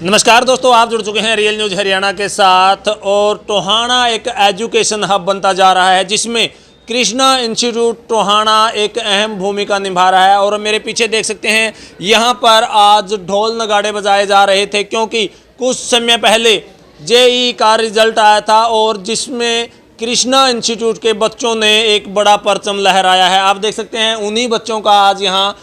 नमस्कार दोस्तों, आप जुड़ चुके हैं रियल न्यूज़ हरियाणा के साथ। और टोहाना एक एजुकेशन हब बनता जा रहा है जिसमें कृष्णा इंस्टीट्यूट टोहाना एक अहम भूमिका निभा रहा है। और मेरे पीछे देख सकते हैं, यहाँ पर आज ढोल नगाड़े बजाए जा रहे थे क्योंकि कुछ समय पहले जेईई का रिजल्ट आया था और जिसमें कृष्णा इंस्टीट्यूट के बच्चों ने एक बड़ा परचम लहराया है। आप देख सकते हैं, उन्हीं बच्चों का आज यहाँ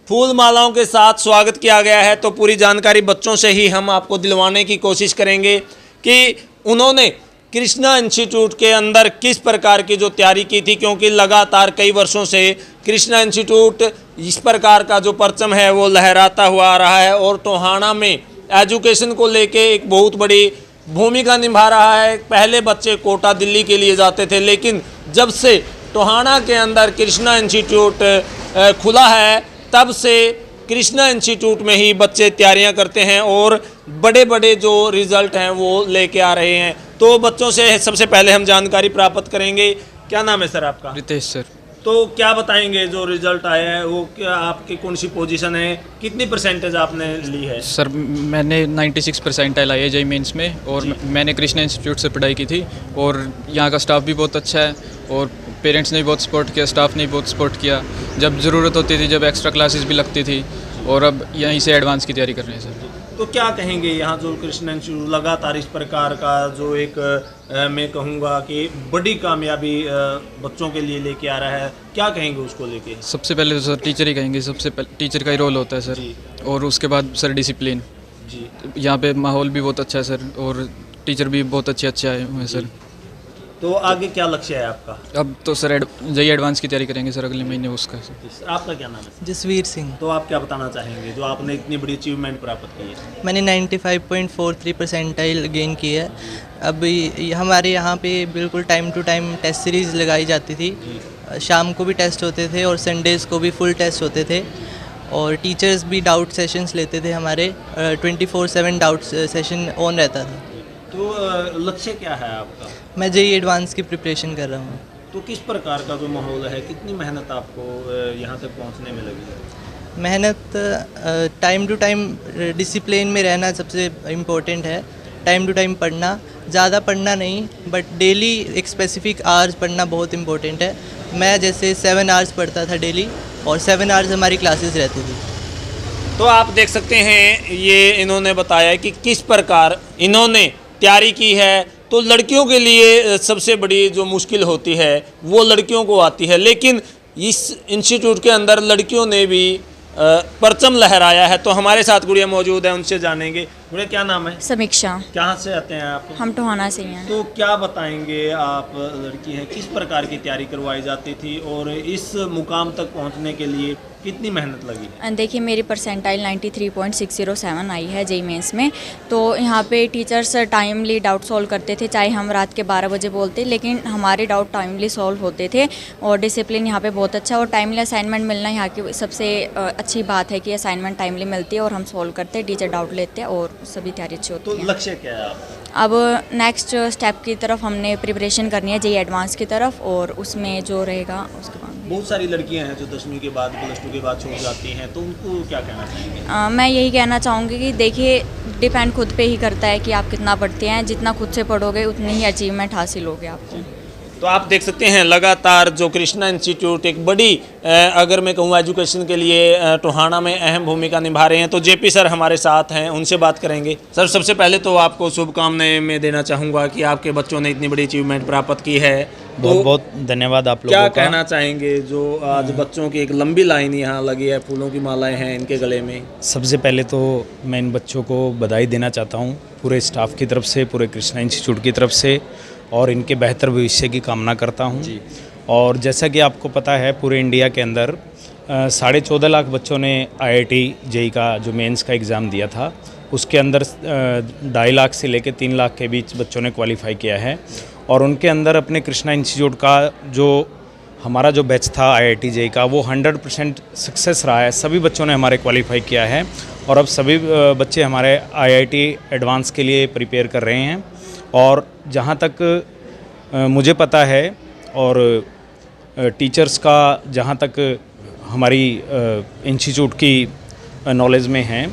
फूल मालाओं के साथ स्वागत किया गया है। तो पूरी जानकारी बच्चों से ही हम आपको दिलवाने की कोशिश करेंगे कि उन्होंने कृष्णा इंस्टीट्यूट के अंदर किस प्रकार की जो तैयारी की थी, क्योंकि लगातार कई वर्षों से कृष्णा इंस्टीट्यूट इस प्रकार का जो परचम है वो लहराता हुआ आ रहा है और टोहाना में एजुकेशन को लेके एक बहुत बड़ी भूमिका निभा रहा है। पहले बच्चे कोटा दिल्ली के लिए जाते थे, लेकिन जब से टोहाना के अंदर कृष्णा इंस्टीट्यूट खुला है तब से कृष्णा इंस्टीट्यूट में ही बच्चे तैयारियां करते हैं और बड़े बड़े जो रिजल्ट हैं वो लेके आ रहे हैं। तो बच्चों से सबसे पहले हम जानकारी प्राप्त करेंगे। क्या नाम है सर आपका? रितेश सर। तो क्या बताएंगे जो रिजल्ट आया है वो क्या, आपकी कौन सी पोजीशन है, कितनी परसेंटेज आपने ली है? सर मैंने 96 परसेंटाइल आई है जेईई मेंस में और मैंने कृष्णा इंस्टीट्यूट से पढ़ाई की थी और यहाँ का स्टाफ भी बहुत अच्छा है और पेरेंट्स ने भी बहुत सपोर्ट किया, स्टाफ ने भी बहुत सपोर्ट किया। जब ज़रूरत होती थी, जब एक्स्ट्रा क्लासेस भी लगती थी और अब यहीं से एडवांस की तैयारी कर रहे हैं सर। तो क्या कहेंगे यहाँ जो कृष्णा इंस्टीट्यूट लगातार इस प्रकार का जो एक मैं कहूँगा कि बड़ी कामयाबी बच्चों के लिए लेके आ रहा है, क्या कहेंगे उसको लेके? सबसे पहले तो सर टीचर ही कहेंगे, सबसे पहले टीचर का ही रोल होता है सर। और उसके बाद सर डिसिप्लिन जी, यहाँ पे माहौल भी बहुत अच्छा है सर और टीचर भी बहुत अच्छे आए हुए हैं सर। तो आगे क्या लक्ष्य है आपका? अब तो सर जेईई एडवांस की तैयारी करेंगे सर अगले महीने उसका। आपका क्या नाम है? जसवीर सिंह। तो आप क्या बताना चाहेंगे जो आपने इतनी बड़ी अचीवमेंट प्राप्त की है? मैंने 95.43 परसेंटाइल गेन की है। अब हमारे यहाँ पे बिल्कुल time to time test series लगाई जाती थी। शाम को भी टेस्ट होते थे और संडेज़ को भी फुल टेस्ट होते थे और टीचर्स भी डाउट सेशंस लेते थे हमारे। 24/7 डाउट सेशन ऑन रहता था। तो लक्ष्य क्या है आपका? मैं जेईई एडवांस की प्रिपरेशन कर रहा हूँ। तो किस प्रकार का जो माहौल है, कितनी मेहनत आपको यहाँ तक पहुँचने में लगी है? मेहनत, टाइम टू टाइम डिसिप्लिन में रहना सबसे इम्पोर्टेंट है। टाइम टू टाइम पढ़ना, ज़्यादा पढ़ना नहीं बट डेली एक स्पेसिफिक आवर्स पढ़ना बहुत इम्पोर्टेंट है। मैं जैसे 7 आवर्स पढ़ता था डेली और 7 आवर्स हमारी क्लासेस रहती थी। तो आप देख सकते हैं, ये इन्होंने बताया कि किस प्रकार इन्होंने तैयारी की है। तो लड़कियों के लिए सबसे बड़ी जो मुश्किल होती है वो लड़कियों को आती है, लेकिन इस इंस्टीट्यूट के अंदर लड़कियों ने भी परचम लहराया है। तो हमारे साथ गुड़िया मौजूद है, उनसे जानेंगे। गुड़िया क्या नाम है? समीक्षा। कहाँ से आते हैं आप? हम टोहाना से ही हैं। तो क्या बताएंगे, आप लड़की हैं, किस प्रकार की तैयारी करवाई जाती थी और इस मुकाम तक पहुँचने के लिए कितनी मेहनत लगी? देखिए, मेरी परसेंटाइल 93.607 आई है जेईई मेंस में। तो यहाँ पे टीचर्स टाइमली डाउट सॉल्व करते थे, चाहे हम रात के 12 बजे बोलते, लेकिन हमारे डाउट टाइमली सॉल्व होते थे। और डिसिप्लिन यहाँ पे बहुत अच्छा और टाइमली असाइनमेंट मिलना यहाँ की सबसे अच्छी बात है कि असाइनमेंट टाइमली मिलती है और हम सॉल्व करते हैं, टीचर डाउट लेते हैं और सभी तैयारी अच्छी होती है। तो लक्ष्य क्या है आपका? अब नेक्स्ट स्टेप की तरफ हमने प्रिपरेशन करनी है जेईई एडवांस की तरफ और उसमें जो रहेगा उसके बाद। बहुत सारी लड़कियां हैं जो 10वीं के बाद +2 के बाद छोड़ जाती हैं, तो उनको क्या कहना चाहेंगे? मैं यही कहना चाहूँगी कि देखिए, डिपेंड खुद पे ही करता है कि आप कितना पढ़ते हैं। जितना खुद से पढ़ोगे उतनी ही अचीवमेंट हासिल होगी आपको। तो आप देख सकते हैं, लगातार जो कृष्णा इंस्टीट्यूट एक बड़ी अगर मैं कहूँ एजुकेशन के लिए टोहाना में अहम भूमिका निभा रहे हैं। तो जेपी सर हमारे साथ हैं, उनसे बात करेंगे। सर, सबसे पहले तो आपको शुभकामनाएं मैं देना चाहूँगा कि आपके बच्चों ने इतनी बड़ी अचीवमेंट प्राप्त की है। बहुत बहुत धन्यवाद आप लोगों का। क्या कहना चाहेंगे जो आज बच्चों की एक लंबी लाइन यहाँ लगी है, फूलों की मालाएं हैं इनके गले में? सबसे पहले तो मैं इन बच्चों को बधाई देना चाहता हूँ पूरे स्टाफ की तरफ से, पूरे कृष्णा इंस्टीट्यूट की तरफ से, और इनके बेहतर भविष्य की कामना करता हूँ। और जैसा कि आपको पता है, पूरे इंडिया के अंदर 14.5 लाख बच्चों ने IIT जेईई का जो मेंस का एग्ज़ाम दिया था, उसके अंदर 2.5 लाख से लेकर 3 लाख के बीच बच्चों ने क्वालिफाई किया है। और उनके अंदर अपने कृष्णा इंस्टीट्यूट का जो हमारा जो बैच था IIT जेईई का, वो 100% सक्सेस रहा है। सभी बच्चों ने हमारे क्वालिफाई किया है और अब सभी बच्चे हमारे IIT एडवांस के लिए प्रिपेयर कर रहे हैं। और जहाँ तक मुझे पता है और टीचर्स का जहाँ तक हमारी इंस्टीट्यूट की नॉलेज में है,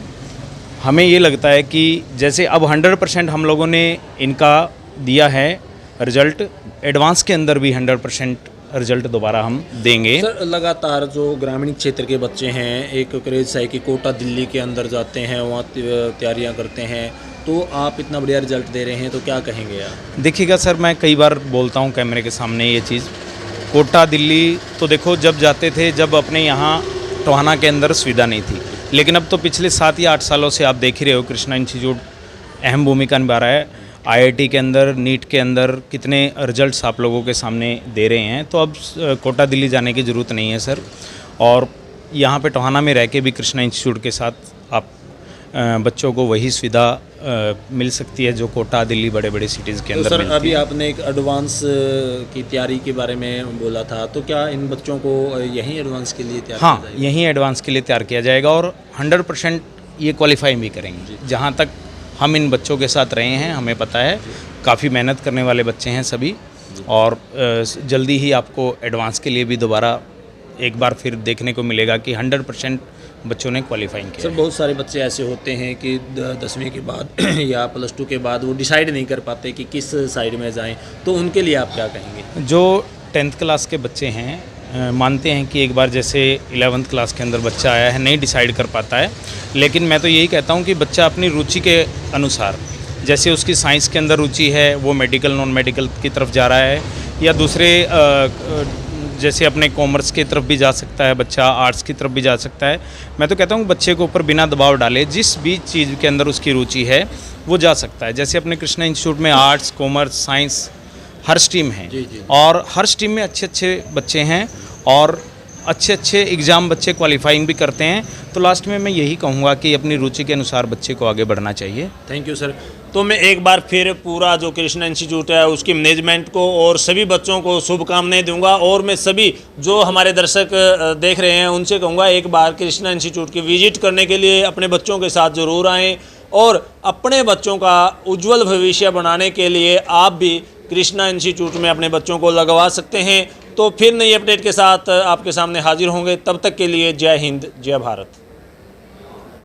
हमें ये लगता है कि जैसे अब 100% हम लोगों ने इनका दिया है रिजल्ट, एडवांस के अंदर भी 100% रिजल्ट दोबारा हम देंगे। सर लगातार जो ग्रामीण क्षेत्र के बच्चे हैं, एक क्रेज है कि कोटा दिल्ली के अंदर जाते हैं, वहाँ तैयारियाँ करते हैं, तो आप इतना बढ़िया रिजल्ट दे रहे हैं तो क्या कहेंगे आप? देखिएगा सर, मैं कई बार बोलता हूँ कैमरे के सामने ये चीज़, कोटा दिल्ली तो देखो जब जाते थे, जब अपने यहाँ टोहाना के अंदर सुविधा नहीं थी, लेकिन अब तो पिछले 7 या 8 सालों से आप देख ही रहे हो कृष्णा इंस्टीट्यूट अहम भूमिका निभा रहा है। आईआईटी के अंदर, नीट के अंदर कितने रिजल्ट्स आप लोगों के सामने दे रहे हैं, तो अब कोटा दिल्ली जाने की ज़रूरत नहीं है सर। और यहाँ पे टोहाना में रह के भी कृष्णा इंस्टीट्यूट के साथ आप बच्चों को वही सुविधा मिल सकती है जो कोटा दिल्ली बड़े बड़े सिटीज़ के अंदर तो सर मिलती अभी है। आपने एक एडवांस की तैयारी के बारे में बोला था, तो क्या इन बच्चों को यहीं एडवांस के लिए तैयार हाँ, किया जाएगा? यहीं एडवांस के लिए तैयार किया जाएगा और 100% ये क्वालिफाई भी करेंगे। जहाँ तक हम इन बच्चों के साथ रहे हैं, हमें पता है काफ़ी मेहनत करने वाले बच्चे हैं सभी, और जल्दी ही आपको एडवांस के लिए भी दोबारा एक बार फिर देखने को मिलेगा कि 100% बच्चों ने क्वालिफाइंग किया सर है। बहुत सारे बच्चे ऐसे होते हैं कि 10वीं के बाद या +2 के बाद वो डिसाइड नहीं कर पाते कि किस साइड में जाएं, तो उनके लिए आप क्या कहेंगे? जो 10th क्लास के बच्चे हैं मानते हैं कि एक बार जैसे 11th क्लास के अंदर बच्चा आया है, नहीं डिसाइड कर पाता है, लेकिन मैं तो यही कहता हूँ कि बच्चा अपनी रुचि के अनुसार, जैसे उसकी साइंस के अंदर रुचि है, वो मेडिकल नॉन मेडिकल की तरफ जा रहा है, या दूसरे जैसे अपने कॉमर्स की तरफ भी जा सकता है बच्चा, आर्ट्स की तरफ भी जा सकता है। मैं तो कहता हूँ बच्चे के ऊपर बिना दबाव डाले जिस भी चीज़ के अंदर उसकी रुचि है वो जा सकता है। जैसे अपने कृष्णा इंस्टीट्यूट में आर्ट्स, कॉमर्स, साइंस हर स्ट्रीम है, और हर स्ट्रीम में अच्छे अच्छे बच्चे हैं और अच्छे अच्छे एग्ज़ाम बच्चे क्वालिफाइंग भी करते हैं। तो लास्ट में मैं यही कहूँगा कि अपनी रुचि के अनुसार बच्चे को आगे बढ़ना चाहिए। Thank you sir. तो मैं एक बार फिर पूरा जो कृष्णा इंस्टीट्यूट है उसकी मैनेजमेंट को और सभी बच्चों को शुभकामनाएं दूंगा, और मैं सभी जो हमारे दर्शक देख रहे हैं उनसे कहूँगा एक बार कृष्णा इंस्टीट्यूट की विजिट करने के लिए अपने बच्चों के साथ ज़रूर आएँ, और अपने बच्चों का उज्जवल भविष्य बनाने के लिए आप भी कृष्णा इंस्टीट्यूट में अपने बच्चों को लगवा सकते हैं। तो फिर नई अपडेट के साथ आपके सामने हाजिर होंगे, तब तक के लिए जय हिंद, जय भारत।